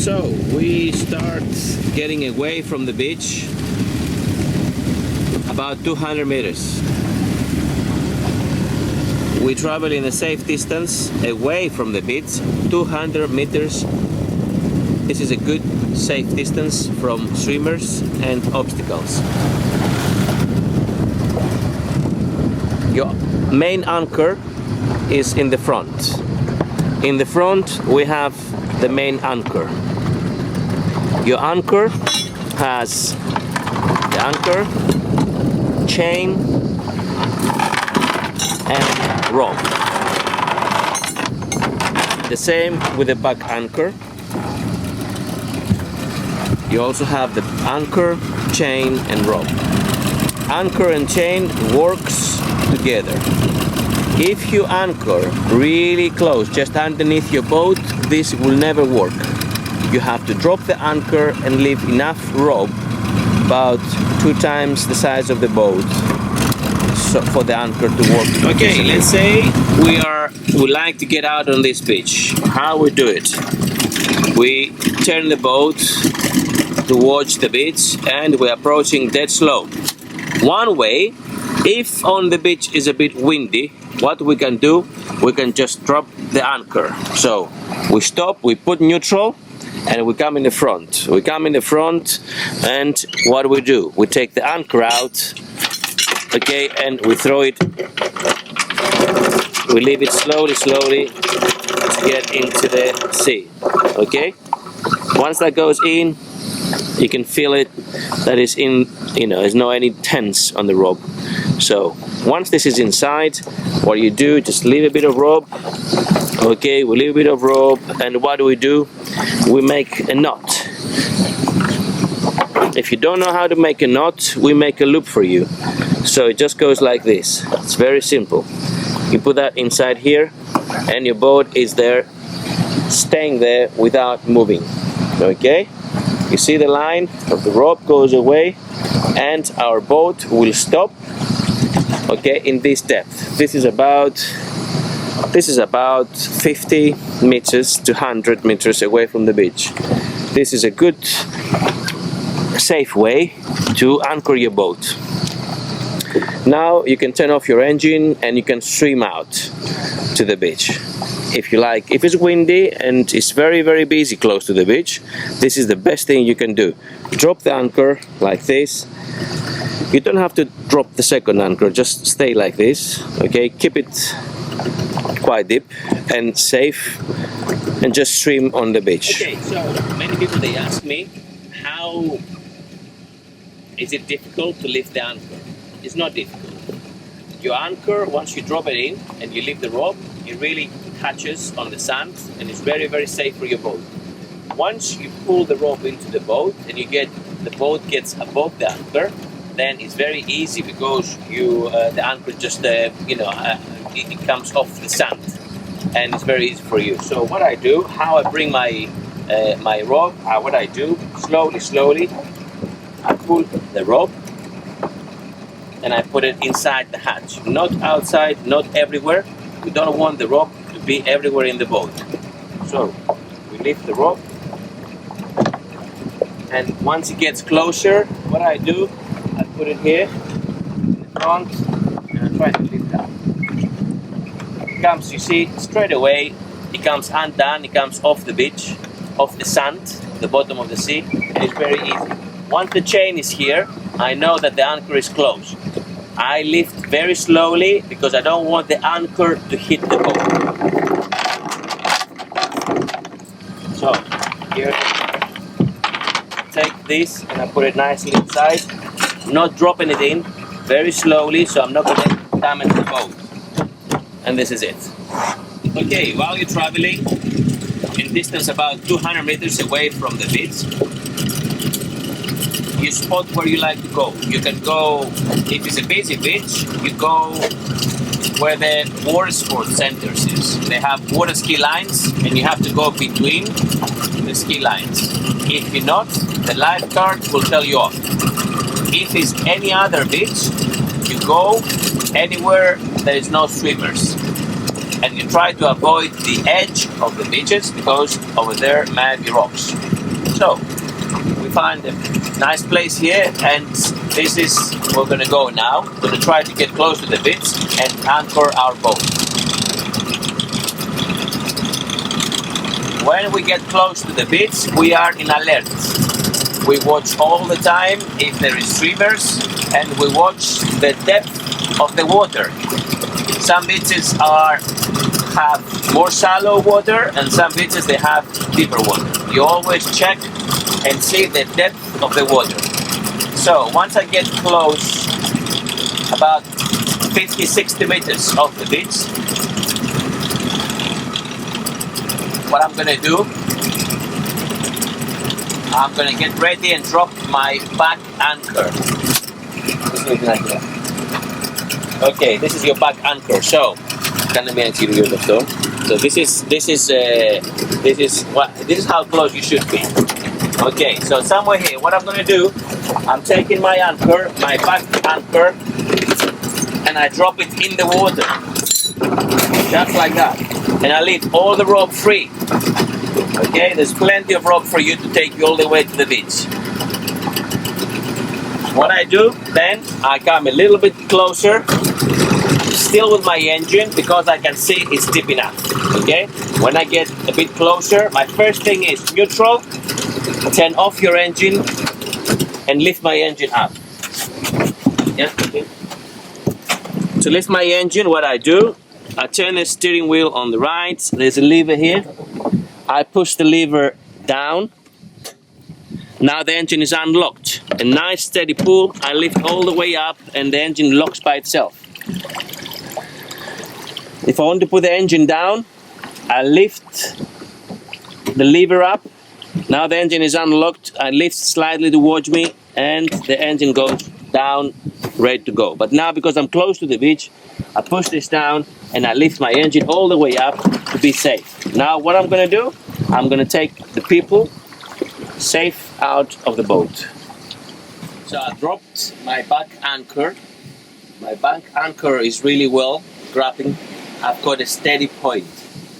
So we start getting away from the beach about 200 meters. We travel in a safe distance away from the beach, 200 meters. This is a good safe distance from swimmers and obstacles. Your main anchor is in the front. In the front we have the main anchor. Your anchor has the anchor, chain and rope. The same with the back anchor. You also have the anchor, chain and rope. Anchor and chain works together. If you anchor really close, just underneath your boat, this will never work. You have to drop the anchor and leave enough rope, about 2 times the size of the boat, so for the anchor to work. Okay, let's say we like to get out on this beach. How we do it? We turn the boat towards the beach and we're approaching dead slow. One way, if on the beach is a bit windy, what we can do, we can just drop the anchor. So we stop, we put neutral and we come in the front. We come in the front and what we do, we take the anchor out, okay, and we throw it. We leave it slowly to get into the sea, okay? Once that goes in, you can feel it that is in, there's no any tense on the rope. So once this is inside, what you do, just leave a bit of rope. Okay, we leave a bit of rope, and what do? We make a knot. If you don't know how to make a knot, we make a loop for you. So it just goes like this. It's very simple. You put that inside here, and your boat is there, staying there without moving. Okay? You see the line of the rope goes away, and our boat will stop. Okay, in this depth. This is about 50 meters to 100 meters away from the beach. This is a good, safe way to anchor your boat. Now you can turn off your engine and you can swim out to the beach. If you like, if it's windy and it's very, very busy close to the beach, this is the best thing you can do. Drop the anchor like this. You don't have to drop the second anchor, just stay like this, okay? Keep it quite deep and safe and just swim on the beach. Okay, so many people, they ask me, how is it difficult to lift the anchor? It's not difficult. Your anchor, once you drop it in and you leave the rope, it really catches on the sand and it's very, very safe for your boat. Once you pull the rope into the boat and the boat gets above the anchor, then it's very easy because the anchor just it comes off the sand and it's very easy for you. So what I do, how I bring my my rope, what I do, slowly I pull the rope and I put it inside the hatch, not outside, not everywhere. We don't want the rope to be everywhere in the boat. So we lift the rope, and once it gets closer, what I do, I put it here in the front and I try to lift up. It comes, you see, straight away, it comes undone, it comes off the beach, off the sand, the bottom of the sea, and it's very easy. Once the chain is here, I know that the anchor is closed. I lift very slowly because I don't want the anchor to hit the boat. So, here, take this and I put it nicely inside. Not dropping it in, very slowly, so I'm not going to damage the boat. And this is it. Okay, while you're traveling, in distance about 200 meters away from the beach, you spot where you like to go. You can go, if it's a busy beach, you go where the water sports centers is. They have water ski lines and you have to go between the ski lines. If you're not, the lifeguard will tell you off. If it's any other beach, you go anywhere there is no swimmers. And you try to avoid the edge of the beaches because over there might be rocks. So we find a nice place here, and this is where we're gonna go now. We're gonna try to get close to the beach and anchor our boat. When we get close to the beach, we are in alert. We watch all the time if there is swimmers, and we watch the depth of the water. Some beaches have more shallow water, and some beaches they have deeper water. You always check and see the depth of the water. So once I get close, about 50-60 meters off the beach, what I'm gonna do, I'm gonna get ready and drop my back anchor. Okay, this is your back anchor. So, so this is how close you should be. Okay, so somewhere here, what I'm gonna do, I'm taking my anchor, my back anchor, and I drop it in the water, just like that, and I leave all the rope free. Okay, there's plenty of rope for you to take you all the way to the beach. What I do, then I come a little bit closer, still with my engine, because I can see it's deep enough. Okay, when I get a bit closer, my first thing is neutral, turn off your engine, and lift my engine up. Yeah. Okay. To lift my engine, what I do, I turn the steering wheel on the right. There's a lever here. I push the lever down. Now the engine is unlocked. A nice steady pull. I lift all the way up, and the engine locks by itself. If I want to put the engine down, I lift the lever up. Now the engine is unlocked. I lift slightly towards me, and the engine goes down, ready to go. But now, because I'm close to the beach, I push this down and I lift my engine all the way up to be safe. Now what I'm gonna do, I'm gonna take the people safe out of the boat. So I dropped my back anchor. My back anchor is really well grabbing. I've got a steady point.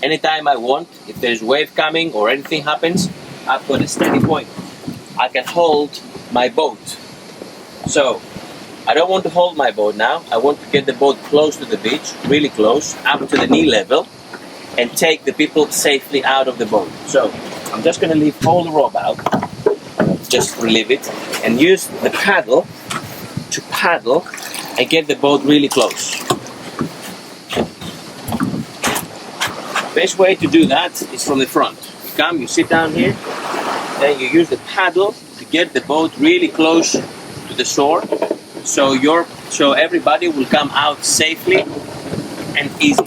Anytime I want, if there's wave coming or anything happens, I've got a steady point. I can hold my boat. So I don't want to hold my boat now. I want to get the boat close to the beach, really close, up to the knee level, and take the people safely out of the boat. So I'm just going to leave all the rope out, just relieve it, and use the paddle to paddle and get the boat really close. Best way to do that is from the front. You come, you sit down here, then you use the paddle to get the boat really close to the shore, so everybody will come out safely and easy.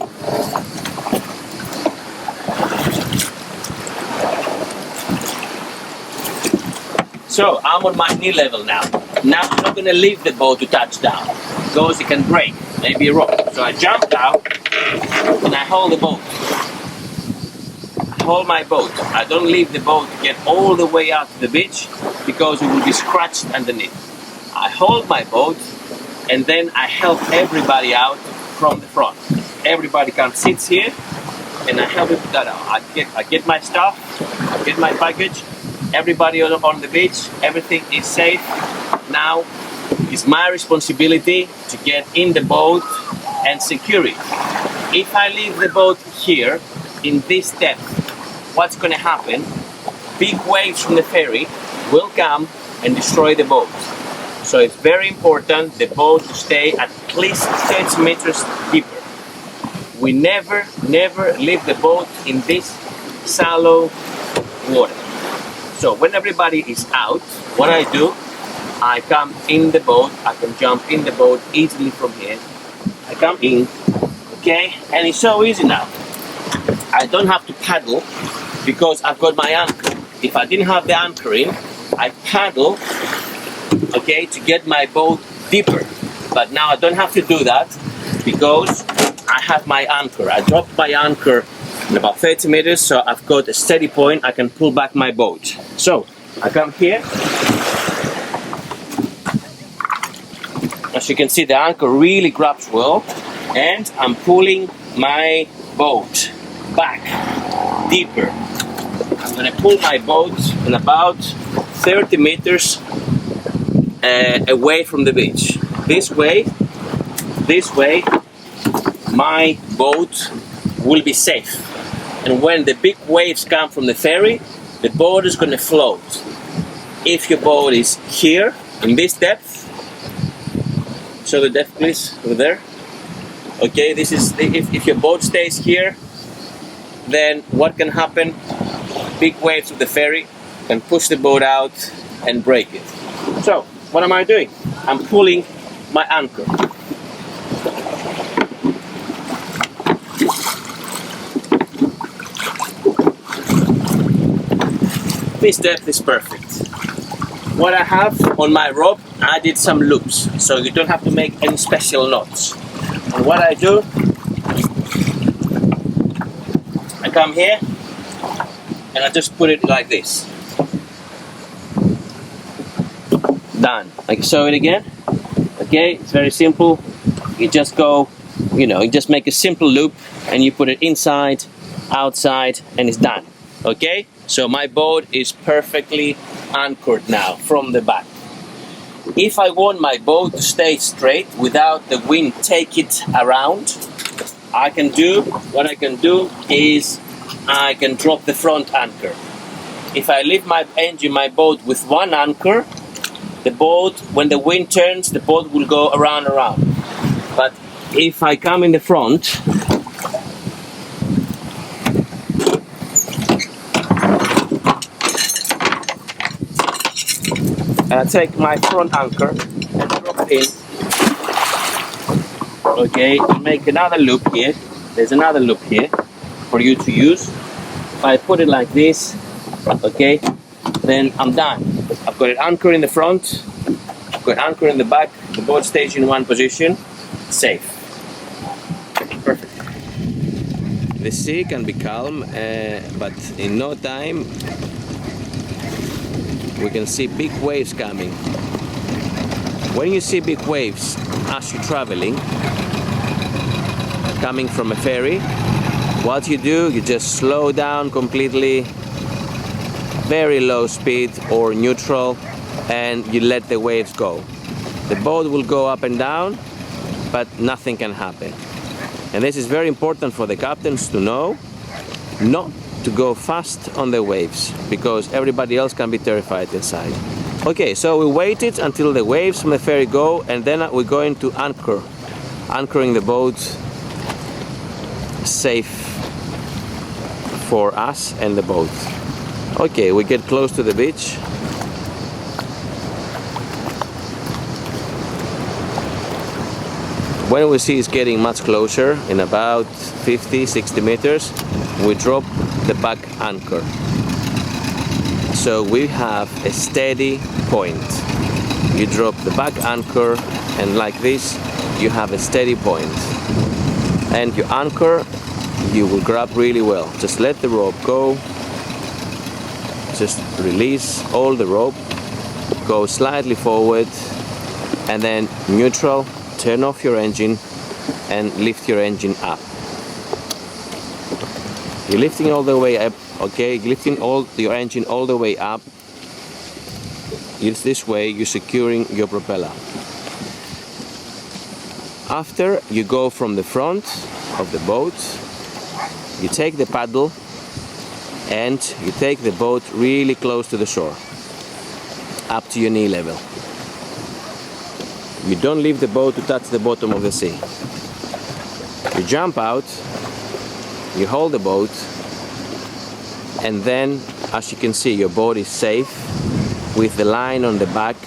So I'm on my knee level now. Now I'm not going to leave the boat to touch down, because it can break, maybe a rock. So I jump down and I hold the boat. I hold my boat. I don't leave the boat to get all the way out to the beach, because it will be scratched underneath. I hold my boat, and then I help everybody out from the front. Everybody comes, sits here, and I help them that out. I get my stuff, I get my baggage. Everybody on the beach, everything is safe. Now it's my responsibility to get in the boat and secure it. If I leave the boat here in this depth, what's going to happen? Big waves from the ferry will come and destroy the boat. So it's very important the boat to stay at least 30 meters deeper. We never leave the boat in this shallow water. So when everybody is out, what I do, I come in the boat. I can jump in the boat easily from here. I come in, okay, and it's so easy now. I don't have to paddle because I've got my anchor. If I didn't have the anchor in, I paddle, okay, to get my boat deeper. But now I don't have to do that because I have my anchor. I dropped my anchor in about 30 meters, so I've got a steady point. I can pull back my boat. So I come here. As you can see, the anchor really grabs well, and I'm pulling my boat back deeper. I'm going to pull my boat in about 30 meters away from the beach. This way, my boat will be safe. And when the big waves come from the ferry, the boat is going to float. If your boat is here, in this depth, show the depth please, over there. Okay, this is if your boat stays here, then what can happen? Big waves of the ferry can push the boat out and break it. So, what am I doing? I'm pulling my anchor. This depth is perfect. What I have on my rope, I did some loops, so you don't have to make any special knots. And what I do, I come here and I just put it like this. Done. I can show it again. Okay, it's very simple. You just go, you just make a simple loop and you put it inside, outside, and it's done. Okay, so my boat is perfectly anchored now from the back. If I want my boat to stay straight without the wind take it around, what I can do is I can drop the front anchor. If I leave my boat with one anchor, the boat, when the wind turns, the boat will go around. But if I come in the front, and I take my front anchor and drop it in. Okay, make another loop here. There's another loop here for you to use. If I put it like this, okay, then I'm done. I've got an anchor in the front, I've got an anchor in the back, the boat stays in one position, safe. Perfect. The sea can be calm, but in no time we can see big waves coming. When you see big waves as you're traveling, coming from a ferry, what you do, you just slow down completely, very low speed or neutral, and you let the waves go. The boat will go up and down, but nothing can happen. And this is very important for the captains to know, not to go fast on the waves, because everybody else can be terrified inside. Okay, so we waited until the waves from the ferry go, and then we're going to anchoring the boat safe for us and the boat. Okay, we get close to the beach. When we see it's getting much closer, in about 50-60 meters, we drop the back anchor. So we have a steady point. You drop the back anchor, and like this, you have a steady point. And your anchor, you will grab really well. Just let the rope go. Just release all the rope. Go slightly forward, and then neutral. Turn off your engine and lift your engine up. You're lifting all the way up, okay? You're lifting your engine all the way up. It's this way you're securing your propeller. After you go from the front of the boat, you take the paddle and you take the boat really close to the shore, up to your knee level. You don't leave the boat to touch the bottom of the sea. You jump out, you hold the boat, and then, as you can see, your boat is safe with the line on the back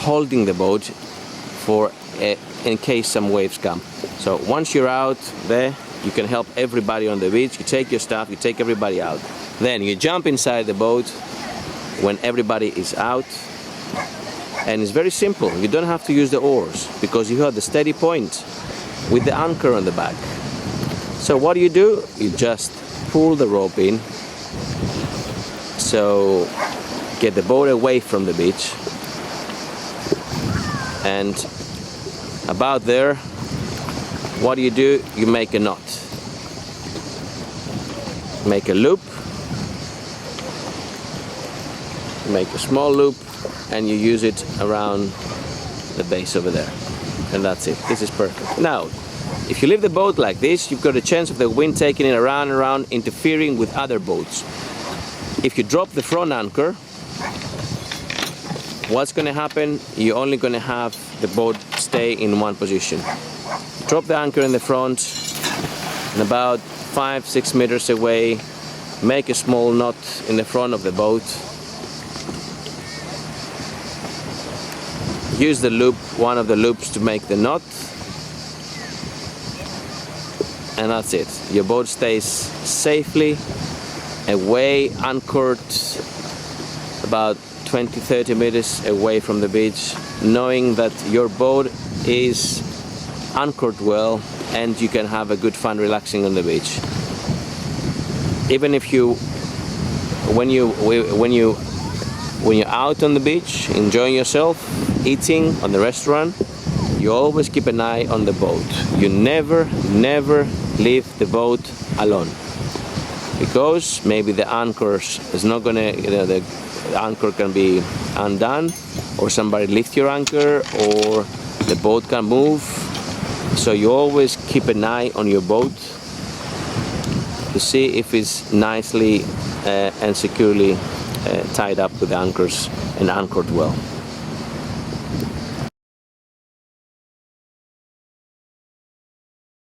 holding the boat for in case some waves come. So once you're out there, you can help everybody on the beach. You take your stuff, you take everybody out. Then you jump inside the boat when everybody is out. And it's very simple. You don't have to use the oars because you have the steady point with the anchor on the back. So what do? You just pull the rope in. So get the boat away from the beach. And about there, what do? You make a knot. Make a loop. You make a small loop and you use it around the base over there. And that's it. This is perfect. Now, if you leave the boat like this, you've got a chance of the wind taking it around and around, interfering with other boats. If you drop the front anchor, what's going to happen? You're only going to have the boat stay in one position. Drop the anchor in the front, and about 5-6 meters away, make a small knot in the front of the boat. Use the loop, one of the loops, to make the knot, and that's it. Your boat stays safely away, anchored about 20-30 meters away from the beach, knowing that your boat is anchored well and you can have a good fun relaxing on the beach. Even if when you're out on the beach enjoying yourself, eating on the restaurant, you always keep an eye on the boat. You never leave the boat alone, because maybe the anchors is not gonna, the anchor can be undone, or somebody lift your anchor, or the boat can move. So you always keep an eye on your boat to see if it's nicely and securely tied up with anchors and anchored well.